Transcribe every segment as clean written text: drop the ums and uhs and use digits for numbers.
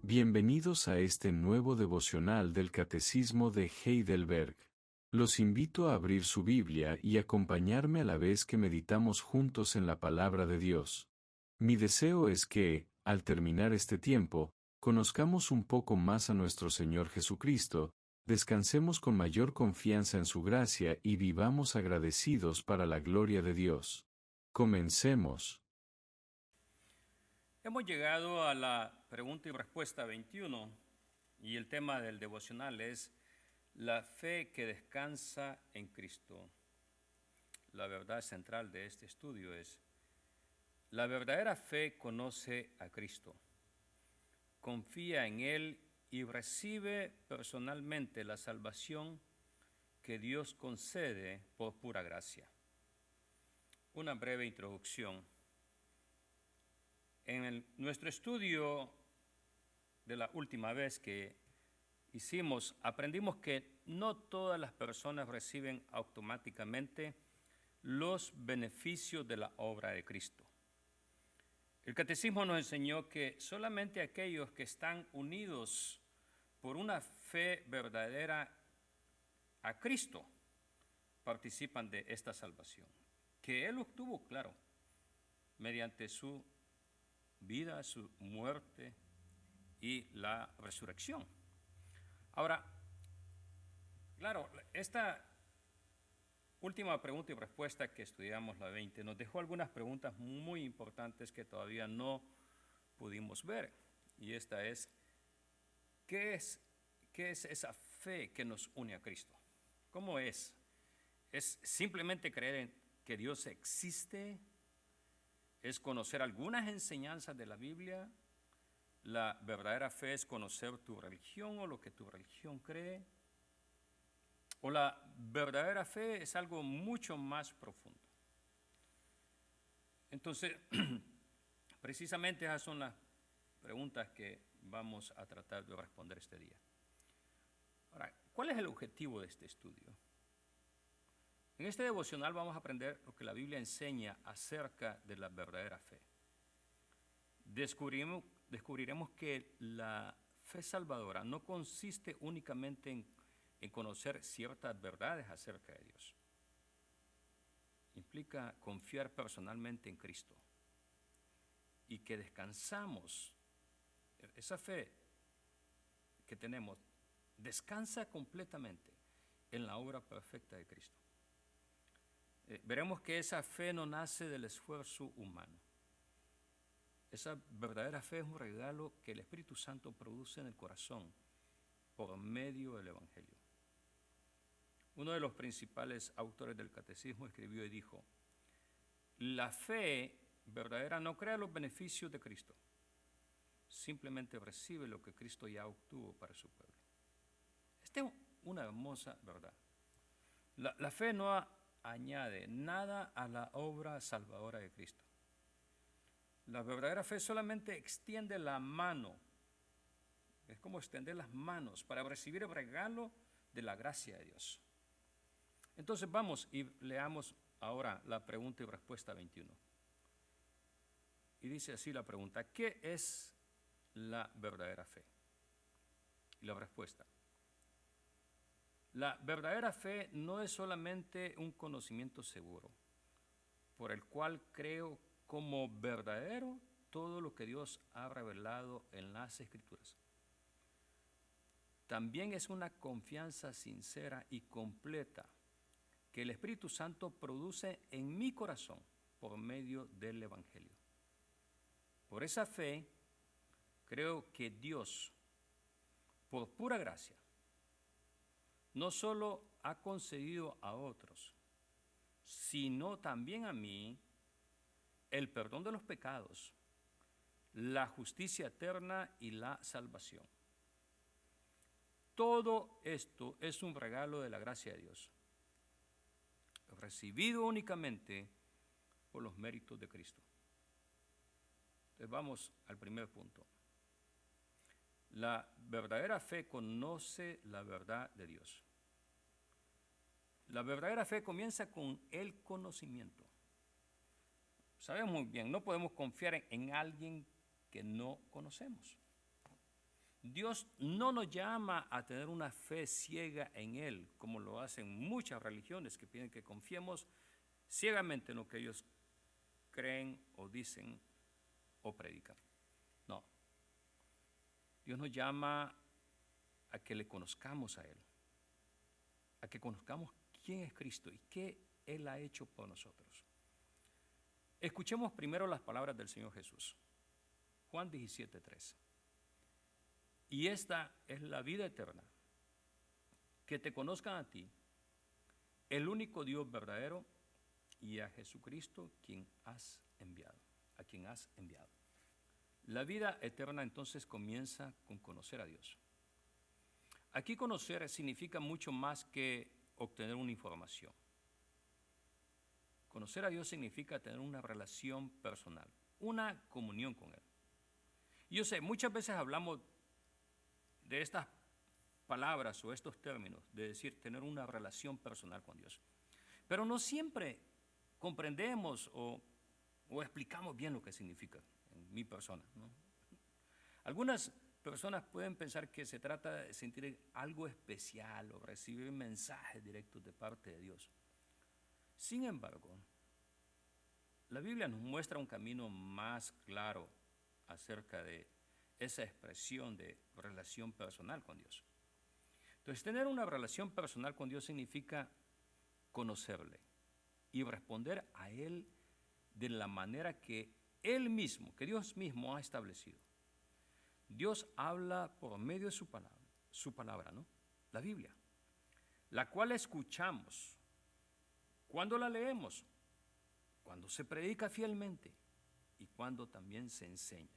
Bienvenidos a este nuevo devocional del Catecismo de Heidelberg. Los invito a abrir su Biblia y acompañarme a la vez que meditamos juntos en la palabra de Dios. Mi deseo es que, al terminar este tiempo, conozcamos un poco más a nuestro Señor Jesucristo, descansemos con mayor confianza en su gracia y vivamos agradecidos para la gloria de Dios. Comencemos. Hemos llegado a la pregunta y respuesta 21 y el tema del devocional es la fe que descansa en Cristo. La verdad central de este estudio es: la verdadera fe conoce a Cristo, confía en Él y recibe personalmente la salvación que Dios concede por pura gracia. Una breve introducción. En nuestro estudio de la última vez que hicimos, aprendimos que no todas las personas reciben automáticamente los beneficios de la obra de Cristo. El Catecismo nos enseñó que solamente aquellos que están unidos por una fe verdadera a Cristo participan de esta salvación, que Él obtuvo, claro, mediante su vida, su muerte y la resurrección. Ahora, claro, esta última pregunta y respuesta que estudiamos, la 20, nos dejó algunas preguntas muy importantes que todavía no pudimos ver. Y esta es: ¿qué es esa fe que nos une a Cristo? ¿Cómo es? ¿Es simplemente creer en que Dios existe? ¿Es conocer algunas enseñanzas de la Biblia? ¿La verdadera fe es conocer tu religión o lo que tu religión cree? ¿O la verdadera fe es algo mucho más profundo? Entonces, precisamente esas son las preguntas que vamos a tratar de responder este día. Ahora, ¿cuál es el objetivo de este estudio? En este devocional vamos a aprender lo que la Biblia enseña acerca de la verdadera fe. Descubriremos que la fe salvadora no consiste únicamente en conocer ciertas verdades acerca de Dios. Implica confiar personalmente en Cristo y que descansamos. Esa fe que tenemos descansa completamente en la obra perfecta de Cristo. Veremos que esa fe no nace del esfuerzo humano. Esa verdadera fe es un regalo que el Espíritu Santo produce en el corazón por medio del Evangelio. Uno de los principales autores del Catecismo escribió y dijo: la fe verdadera no crea los beneficios de Cristo, simplemente recibe lo que Cristo ya obtuvo para su pueblo. Esta es una hermosa verdad. La fe no añade nada a la obra salvadora de Cristo. La verdadera fe solamente extiende la mano. Es como extender las manos para recibir el regalo de la gracia de Dios. Entonces vamos y leamos ahora la pregunta y respuesta 21. Y dice así la pregunta: ¿qué es la verdadera fe? Y la respuesta: la verdadera fe no es solamente un conocimiento seguro, por el cual creo como verdadero todo lo que Dios ha revelado en las Escrituras. También es una confianza sincera y completa que el Espíritu Santo produce en mi corazón por medio del Evangelio. Por esa fe, creo que Dios, por pura gracia, no solo ha concedido a otros, sino también a mí, el perdón de los pecados, la justicia eterna y la salvación. Todo esto es un regalo de la gracia de Dios, recibido únicamente por los méritos de Cristo. Entonces vamos al primer punto. La verdadera fe conoce la verdad de Dios. La verdadera fe comienza con el conocimiento. Sabemos muy bien, no podemos confiar en alguien que no conocemos. Dios no nos llama a tener una fe ciega en Él, como lo hacen muchas religiones que piden que confiemos ciegamente en lo que ellos creen o dicen o predican. No. Dios nos llama a que le conozcamos a Él, a que conozcamos quién es Cristo y qué Él ha hecho por nosotros. Escuchemos primero las palabras del Señor Jesús. Juan 17:3. Y esta es la vida eterna, que te conozcan a ti, el único Dios verdadero, y a Jesucristo a quien has enviado. La vida eterna entonces comienza con conocer a Dios. Aquí conocer significa mucho más que obtener una información. Conocer a Dios significa tener una relación personal, una comunión con Él. Yo sé, muchas veces hablamos de estas palabras o estos términos, de decir tener una relación personal con Dios. Pero no siempre comprendemos o explicamos bien lo que significa en mi persona, ¿no? Algunas personas pueden pensar que se trata de sentir algo especial o recibir mensajes directos de parte de Dios. Sin embargo, la Biblia nos muestra un camino más claro acerca de esa expresión de relación personal con Dios. Entonces, tener una relación personal con Dios significa conocerle y responder a Él de la manera que Él mismo, que Dios mismo ha establecido. Dios habla por medio de su palabra, ¿no? La Biblia, la cual escuchamos cuando la leemos, cuando se predica fielmente y cuando también se enseña.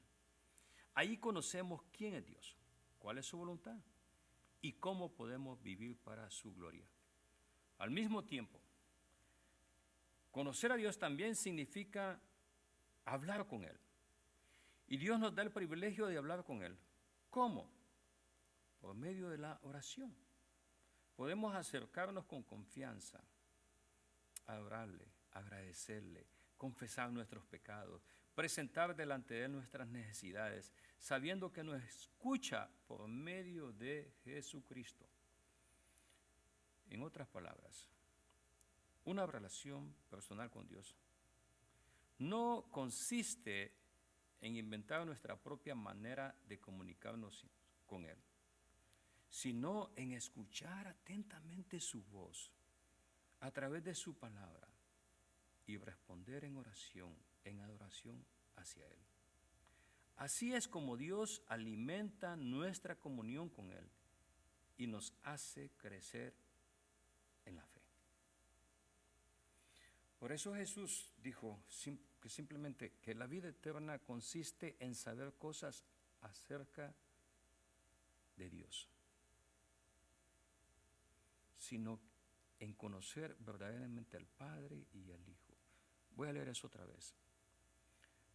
Ahí conocemos quién es Dios, cuál es su voluntad y cómo podemos vivir para su gloria. Al mismo tiempo, conocer a Dios también significa hablar con Él. Y Dios nos da el privilegio de hablar con Él. ¿Cómo? Por medio de la oración. Podemos acercarnos con confianza, adorarle, agradecerle, confesar nuestros pecados, presentar delante de Él nuestras necesidades, sabiendo que nos escucha por medio de Jesucristo. En otras palabras, una relación personal con Dios no consiste en inventar nuestra propia manera de comunicarnos con Él, sino en escuchar atentamente su voz a través de su palabra y responder en oración, en adoración hacia Él. Así es como Dios alimenta nuestra comunión con Él y nos hace crecer en la fe. Por eso Jesús dijo que simplemente que la vida eterna consiste en saber cosas acerca de Dios, sino en conocer verdaderamente al Padre y al Hijo. Voy a leer eso otra vez.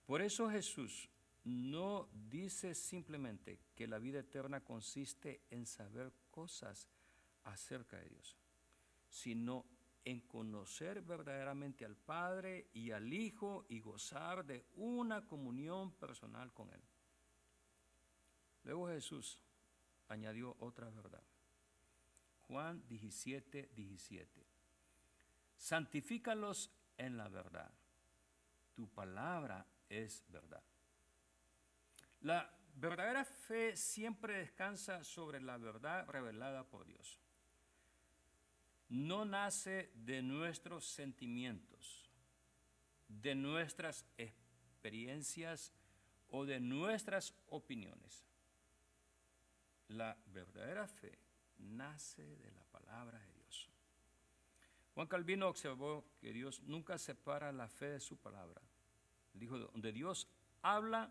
Por eso Jesús no dice simplemente que la vida eterna consiste en saber cosas acerca de Dios, sino en conocer verdaderamente al Padre y al Hijo y gozar de una comunión personal con Él. Luego Jesús añadió otra verdad. Juan 17:17. Santifícalos en la verdad. Tu palabra es verdad. La verdadera fe siempre descansa sobre la verdad revelada por Dios. No nace de nuestros sentimientos, de nuestras experiencias o de nuestras opiniones. La verdadera fe nace de la palabra de Dios. Juan Calvino observó que Dios nunca separa la fe de su palabra. Dijo, donde Dios habla,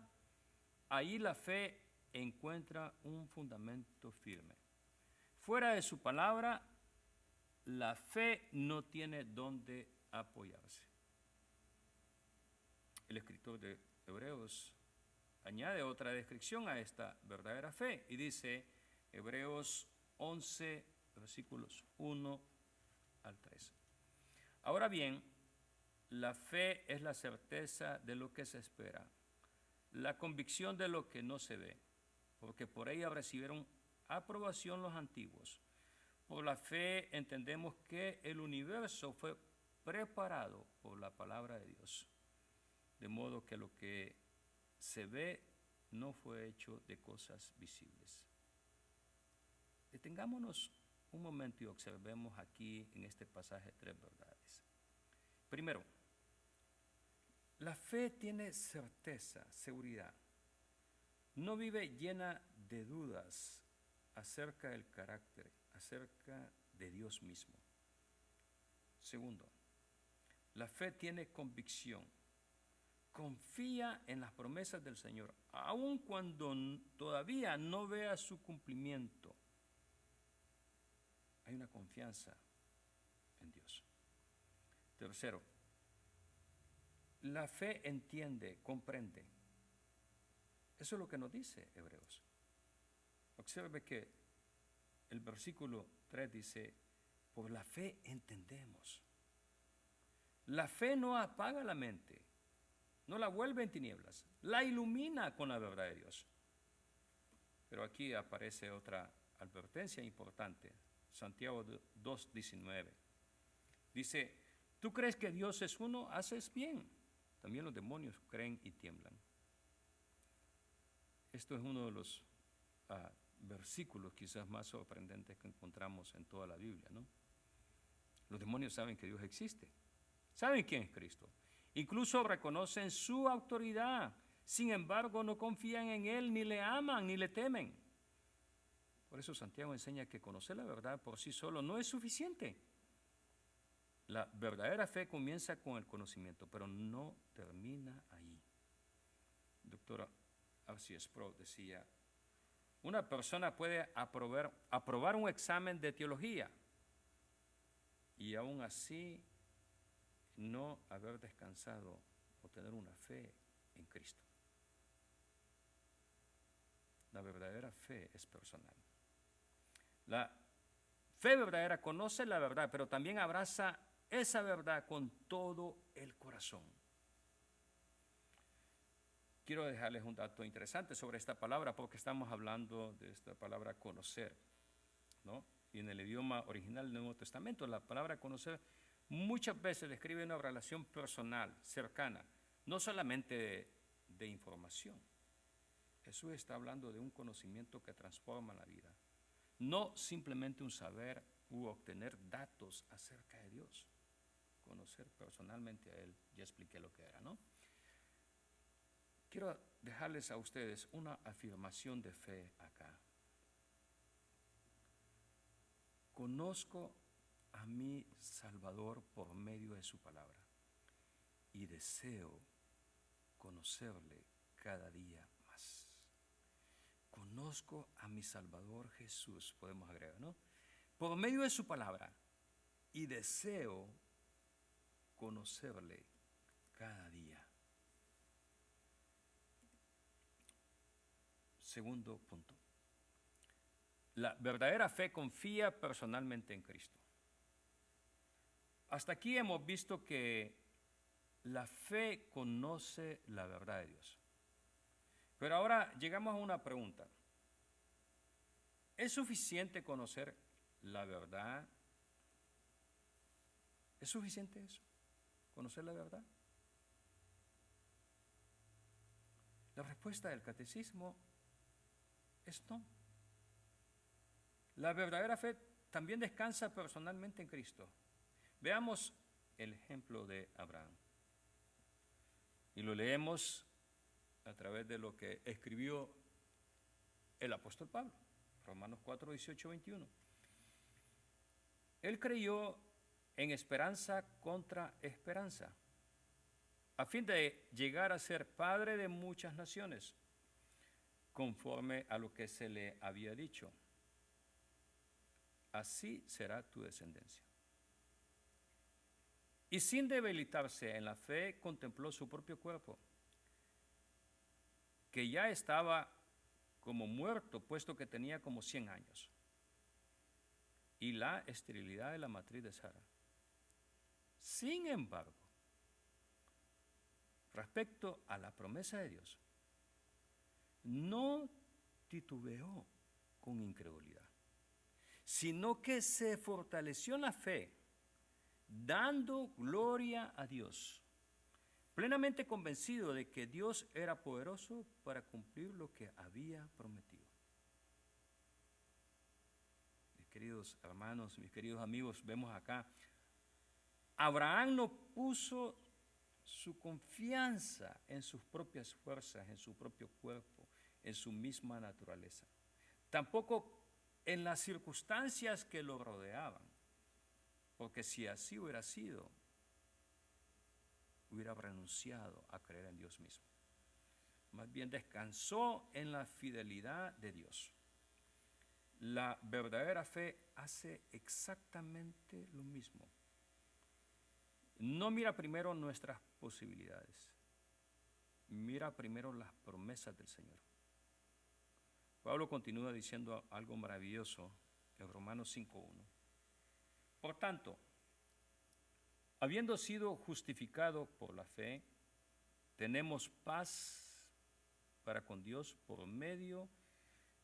ahí la fe encuentra un fundamento firme. Fuera de su palabra, la fe no tiene dónde apoyarse. El escritor de Hebreos añade otra descripción a esta verdadera fe y dice, Hebreos 11, versículos 1 al 3. Ahora bien, la fe es la certeza de lo que se espera, la convicción de lo que no se ve. porque por ella recibieron aprobación los antiguos. Por la fe entendemos que el universo fue preparado por la palabra de Dios, de modo que lo que se ve no fue hecho de cosas visibles. Detengámonos un momento y observemos aquí en este pasaje 3 verdades. Primero, la fe tiene certeza, seguridad. No vive llena de dudas acerca del carácter, acerca de Dios mismo. Segundo, la fe tiene convicción. Confía en las promesas del Señor, aun cuando todavía no vea su cumplimiento. Hay una confianza en Dios. Tercero, la fe entiende, comprende. Eso es lo que nos dice Hebreos. Observe que el versículo 3 dice, por la fe entendemos. La fe no apaga la mente, no la vuelve en tinieblas, la ilumina con la verdad de Dios. Pero aquí aparece otra advertencia importante. Santiago 2:19. Dice, ¿tú crees que Dios es uno? Haces bien. También los demonios creen y tiemblan. Esto es uno de los versículos quizás más sorprendentes que encontramos en toda la Biblia, ¿no? Los demonios saben que Dios existe, saben quién es Cristo, incluso reconocen su autoridad, sin embargo no confían en Él, ni le aman, ni le temen. Por eso Santiago enseña que conocer la verdad por sí solo no es suficiente. La verdadera fe comienza con el conocimiento, pero no termina ahí. El doctor R.C. Sproul decía, una persona puede aprobar un examen de teología y aún así no haber descansado o tener una fe en Cristo. La verdadera fe es personal. La fe verdadera conoce la verdad, pero también abraza esa verdad con todo el corazón. Quiero dejarles un dato interesante sobre esta palabra, porque estamos hablando de esta palabra conocer, ¿no? Y en el idioma original del Nuevo Testamento, la palabra conocer muchas veces describe una relación personal, cercana, no solamente de información. Jesús está hablando de un conocimiento que transforma la vida, no simplemente un saber u obtener datos acerca de Dios. Conocer personalmente a Él, ya expliqué lo que era, ¿no? Quiero dejarles a ustedes una afirmación de fe acá. Conozco a mi Salvador por medio de su palabra y deseo conocerle cada día más. Conozco a mi Salvador Jesús, podemos agregar, ¿no? Por medio de su palabra y deseo conocerle cada día. Segundo punto. La verdadera fe confía personalmente en Cristo. Hasta aquí hemos visto que la fe conoce la verdad de Dios. Pero ahora llegamos a una pregunta. ¿Es suficiente conocer la verdad? ¿Es suficiente eso? ¿Conocer la verdad? La respuesta del catecismo es no. La verdadera fe también descansa personalmente en Cristo. Veamos el ejemplo de Abraham. Y lo leemos a través de lo que escribió el apóstol Pablo, Romanos 4, 18, 21. Él creyó en esperanza contra esperanza, a fin de llegar a ser padre de muchas naciones, conforme a lo que se le había dicho. Así será tu descendencia. Y sin debilitarse en la fe, contempló su propio cuerpo, que ya estaba como muerto, puesto que tenía como 100 años, y la esterilidad de la matriz de Sara. Sin embargo, respecto a la promesa de Dios, no titubeó con incredulidad, sino que se fortaleció en la fe, dando gloria a Dios, plenamente convencido de que Dios era poderoso para cumplir lo que había prometido. Mis queridos hermanos, mis queridos amigos, vemos acá, Abraham no puso su confianza en sus propias fuerzas, en su propio cuerpo, en su misma naturaleza. Tampoco en las circunstancias que lo rodeaban, porque si así hubiera sido, hubiera renunciado a creer en Dios mismo. Más bien descansó en la fidelidad de Dios. La verdadera fe hace exactamente lo mismo. No mira primero nuestras posibilidades, mira primero las promesas del Señor. Pablo continúa diciendo algo maravilloso en Romanos 5:1. Por tanto, habiendo sido justificado por la fe, tenemos paz para con Dios por medio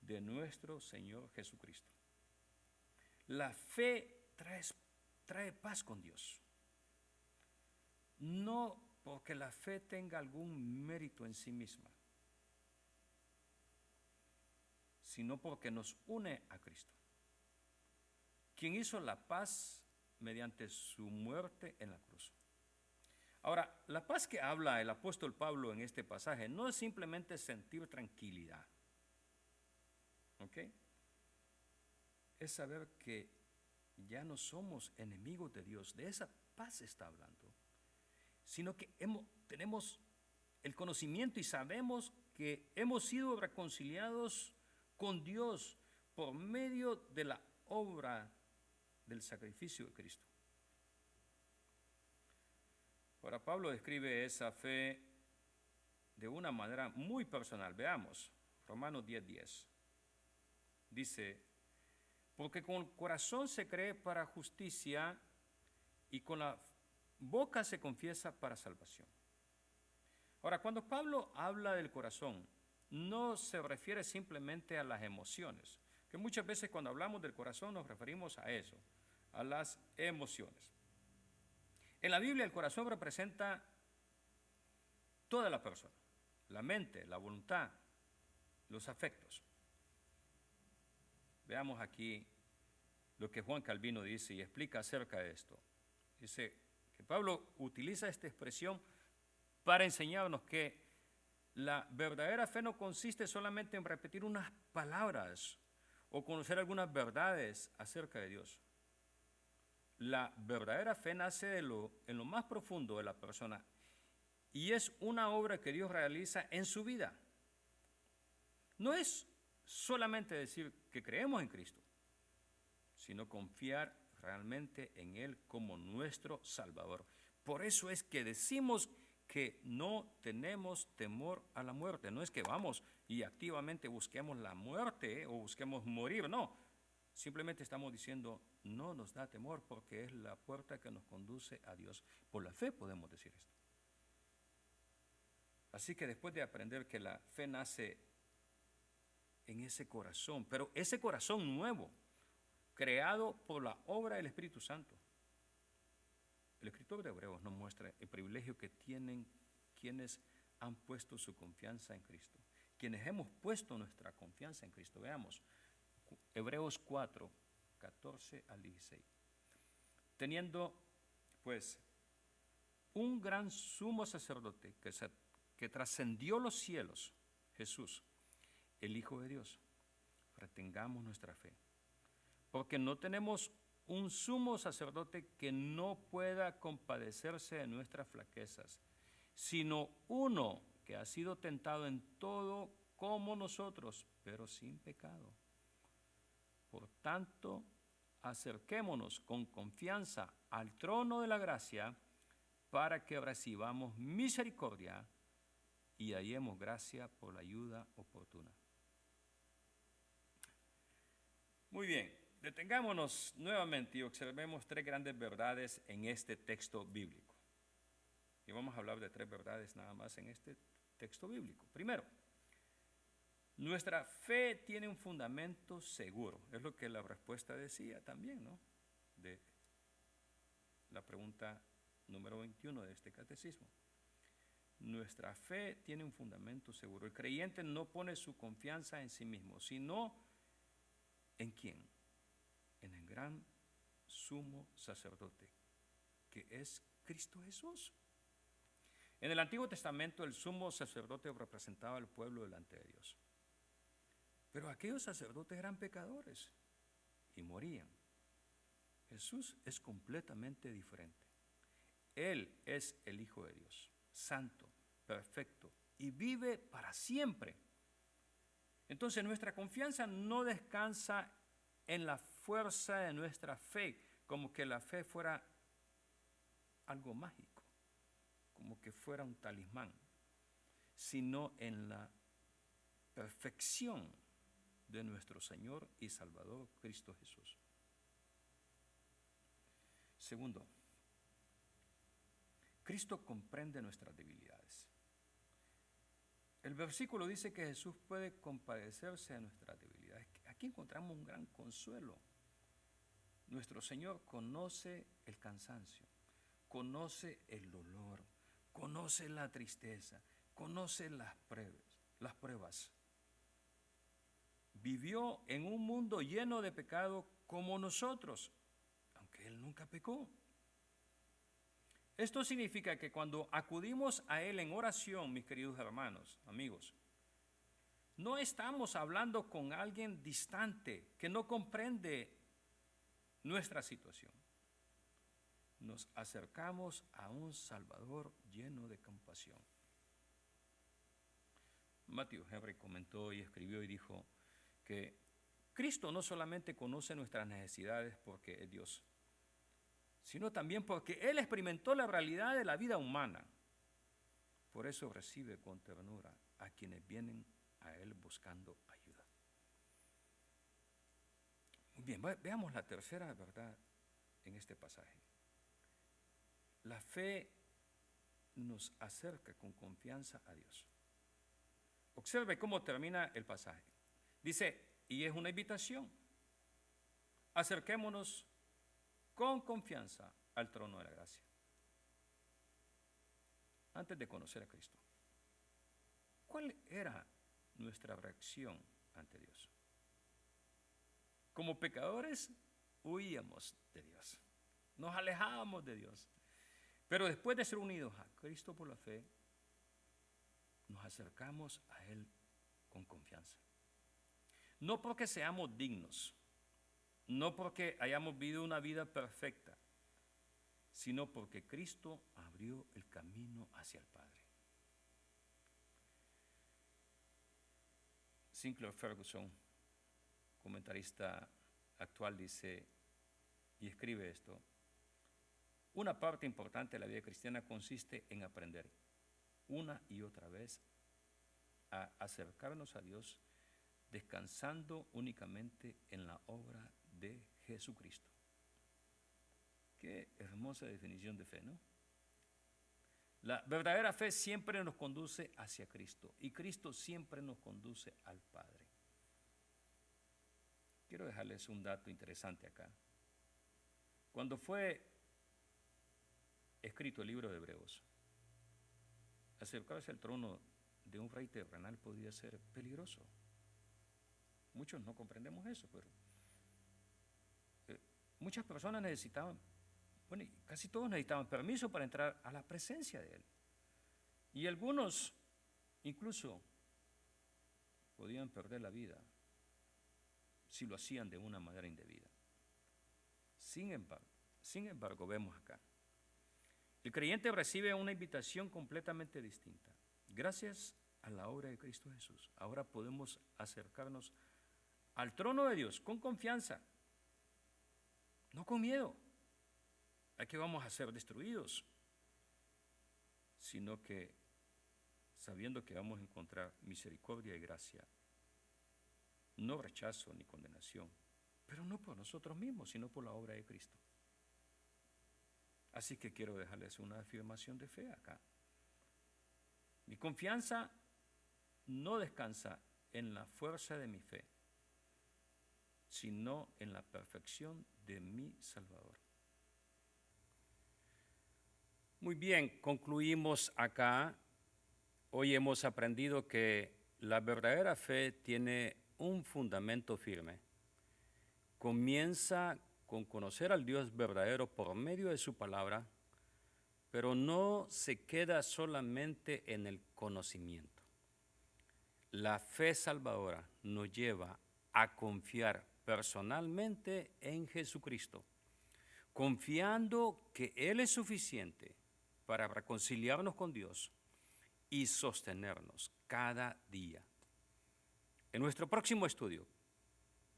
de nuestro Señor Jesucristo. La fe trae paz con Dios. No porque la fe tenga algún mérito en sí misma, sino porque nos une a Cristo, quien hizo la paz mediante su muerte en la cruz. Ahora, la paz que habla el apóstol Pablo en este pasaje no es simplemente sentir tranquilidad, ¿ok? Es saber que ya no somos enemigos de Dios, de esa paz está hablando, sino que tenemos el conocimiento y sabemos que hemos sido reconciliados con Dios por medio de la obra del sacrificio de Cristo. Ahora Pablo describe esa fe de una manera muy personal. Veamos, Romanos 10:10. Dice, porque con el corazón se cree para justicia y con la boca se confiesa para salvación. Ahora, cuando Pablo habla del corazón, no se refiere simplemente a las emociones, que muchas veces cuando hablamos del corazón nos referimos a eso, a las emociones. En la Biblia el corazón representa toda la persona, la mente, la voluntad, los afectos. Veamos aquí lo que Juan Calvino dice y explica acerca de esto. Dice que Pablo utiliza esta expresión para enseñarnos que la verdadera fe no consiste solamente en repetir unas palabras o conocer algunas verdades acerca de Dios. La verdadera fe nace en lo más profundo de la persona y es una obra que Dios realiza en su vida. No es solamente decir que creemos en Cristo, sino confiar realmente en Él como nuestro Salvador. Por eso es que decimos que no tenemos temor a la muerte. No es que vamos y activamente busquemos la muerte o busquemos morir, no. Simplemente estamos diciendo, no nos da temor porque es la puerta que nos conduce a Dios. Por la fe podemos decir esto. Así que después de aprender que la fe nace en ese corazón, pero ese corazón nuevo, creado por la obra del Espíritu Santo. El escritor de Hebreos nos muestra el privilegio que tienen quienes han puesto su confianza en Cristo, quienes hemos puesto nuestra confianza en Cristo. Veamos, Hebreos 4, 14 al 16. Teniendo, pues, un gran sumo sacerdote que trascendió los cielos, Jesús, el Hijo de Dios, retengamos nuestra fe, porque no tenemos un sumo sacerdote que no pueda compadecerse de nuestras flaquezas, sino uno que ha sido tentado en todo como nosotros, pero sin pecado. Por tanto, acerquémonos con confianza al trono de la gracia para que recibamos misericordia y hallemos gracia por la ayuda oportuna. Muy bien, detengámonos nuevamente y observemos tres grandes verdades en este texto bíblico. Y vamos a hablar de tres verdades nada más en este texto bíblico. Primero, Nuestra fe tiene un fundamento seguro. Es lo que la respuesta decía también, ¿no? De la pregunta número 21 de este catecismo. Nuestra fe tiene un fundamento seguro. El creyente no pone su confianza en sí mismo, sino ¿en quién? En el gran sumo sacerdote, que es Cristo Jesús. En el Antiguo Testamento el sumo sacerdote representaba al pueblo delante de Dios. Pero aquellos sacerdotes eran pecadores y morían. Jesús es completamente diferente. Él es el Hijo de Dios, santo, perfecto, y vive para siempre. Entonces nuestra confianza no descansa en la fuerza de nuestra fe, como que la fe fuera algo mágico, como que fuera un talismán, sino en la perfección de nuestro Señor y Salvador Cristo Jesús. Segundo, Cristo comprende nuestras debilidades. El versículo dice que Jesús puede compadecerse de nuestras debilidades. Aquí encontramos un gran consuelo. Nuestro Señor conoce el cansancio, conoce el dolor, conoce la tristeza, conoce las pruebas. Vivió en un mundo lleno de pecado como nosotros, aunque Él nunca pecó. Esto significa que cuando acudimos a Él en oración, mis queridos hermanos, amigos, no estamos hablando con alguien distante que no comprende nuestra situación. Nos acercamos a un Salvador lleno de compasión. Matthew Henry comentó y escribió y dijo que Cristo no solamente conoce nuestras necesidades porque es Dios, sino también porque Él experimentó la realidad de la vida humana. Por eso recibe con ternura a quienes vienen a Él buscando ayuda. Muy bien, veamos la tercera verdad en este pasaje. La fe nos acerca con confianza a Dios. Observe cómo termina el pasaje. Dice, y es una invitación. Acerquémonos con confianza al trono de la gracia. Antes de conocer a Cristo, ¿cuál era nuestra reacción ante Dios? Como pecadores, huíamos de Dios, nos alejábamos de Dios. Pero después de ser unidos a Cristo por la fe, nos acercamos a Él con confianza. No porque seamos dignos, no porque hayamos vivido una vida perfecta, sino porque Cristo abrió el camino hacia el Padre. Sinclair Ferguson, comentarista actual, dice y escribe esto: una parte importante de la vida cristiana consiste en aprender una y otra vez a acercarnos a Dios descansando únicamente en la obra de Jesucristo. Qué hermosa definición de fe, ¿no? La verdadera fe siempre nos conduce hacia Cristo y Cristo siempre nos conduce al Padre. Quiero dejarles un dato interesante acá. Cuando fue escrito el libro de Hebreos, acercarse al trono de un rey terrenal podía ser peligroso. Muchos no comprendemos eso, pero muchas personas necesitaban, bueno, casi todos necesitaban permiso para entrar a la presencia de Él. Y algunos incluso podían perder la vida si lo hacían de una manera indebida. Sin embargo, vemos acá, el creyente recibe una invitación completamente distinta. Gracias a la obra de Cristo Jesús, ahora podemos acercarnos al trono de Dios con confianza, no con miedo a que vamos a ser destruidos, sino que sabiendo que vamos a encontrar misericordia y gracia, no rechazo ni condenación, pero no por nosotros mismos, sino por la obra de Cristo. Así que quiero dejarles una afirmación de fe acá. Mi confianza no descansa en la fuerza de mi fe, sino en la perfección de mi Salvador. Muy bien, concluimos acá. Hoy hemos aprendido que la verdadera fe tiene un fundamento firme. Comienza con conocer al Dios verdadero por medio de su palabra, pero no se queda solamente en el conocimiento. La fe salvadora nos lleva a confiar personalmente en Jesucristo, confiando que Él es suficiente para reconciliarnos con Dios y sostenernos cada día. En nuestro próximo estudio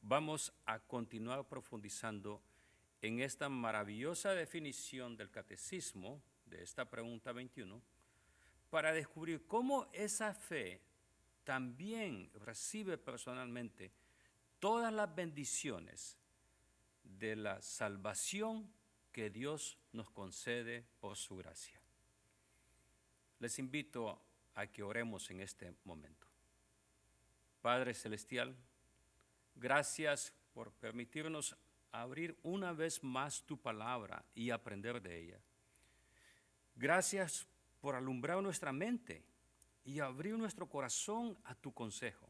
vamos a continuar profundizando en esta maravillosa definición del catecismo, de esta pregunta 21, para descubrir cómo esa fe también recibe personalmente todas las bendiciones de la salvación que Dios nos concede por su gracia. Les invito a que oremos en este momento. Padre Celestial, gracias por permitirnos abrir una vez más tu palabra y aprender de ella. Gracias por alumbrar nuestra mente y abrir nuestro corazón a tu consejo.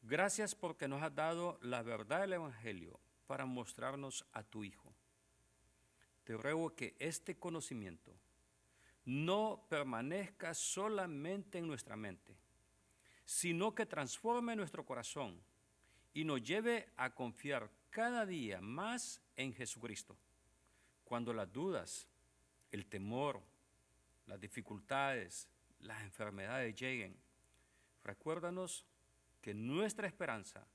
Gracias porque nos has dado la verdad del Evangelio para mostrarnos a tu Hijo. Te ruego que este conocimiento no permanezca solamente en nuestra mente, sino que transforme nuestro corazón y nos lleve a confiar cada día más en Jesucristo. Cuando las dudas, el temor, las dificultades, las enfermedades lleguen, recuérdanos que nuestra esperanza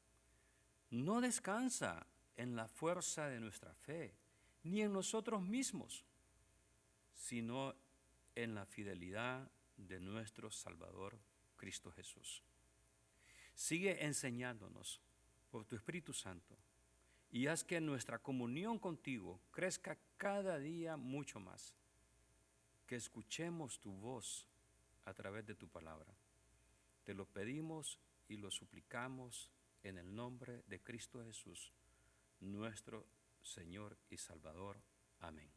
no descansa en la fuerza de nuestra fe, ni en nosotros mismos, sino en la fidelidad de nuestro Salvador, Cristo Jesús. Sigue enseñándonos por tu Espíritu Santo y haz que nuestra comunión contigo crezca cada día mucho más, que escuchemos tu voz a través de tu palabra. Te lo pedimos y lo suplicamos en el nombre de Cristo Jesús, nuestro Señor y Salvador. Amén.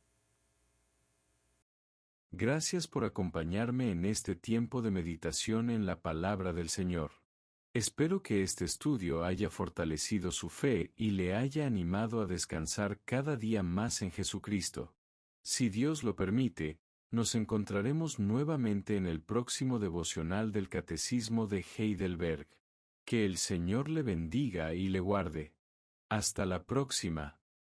Gracias por acompañarme en este tiempo de meditación en la palabra del Señor. Espero que este estudio haya fortalecido su fe y le haya animado a descansar cada día más en Jesucristo. Si Dios lo permite, nos encontraremos nuevamente en el próximo devocional del Catecismo de Heidelberg. Que el Señor le bendiga y le guarde. Hasta la próxima.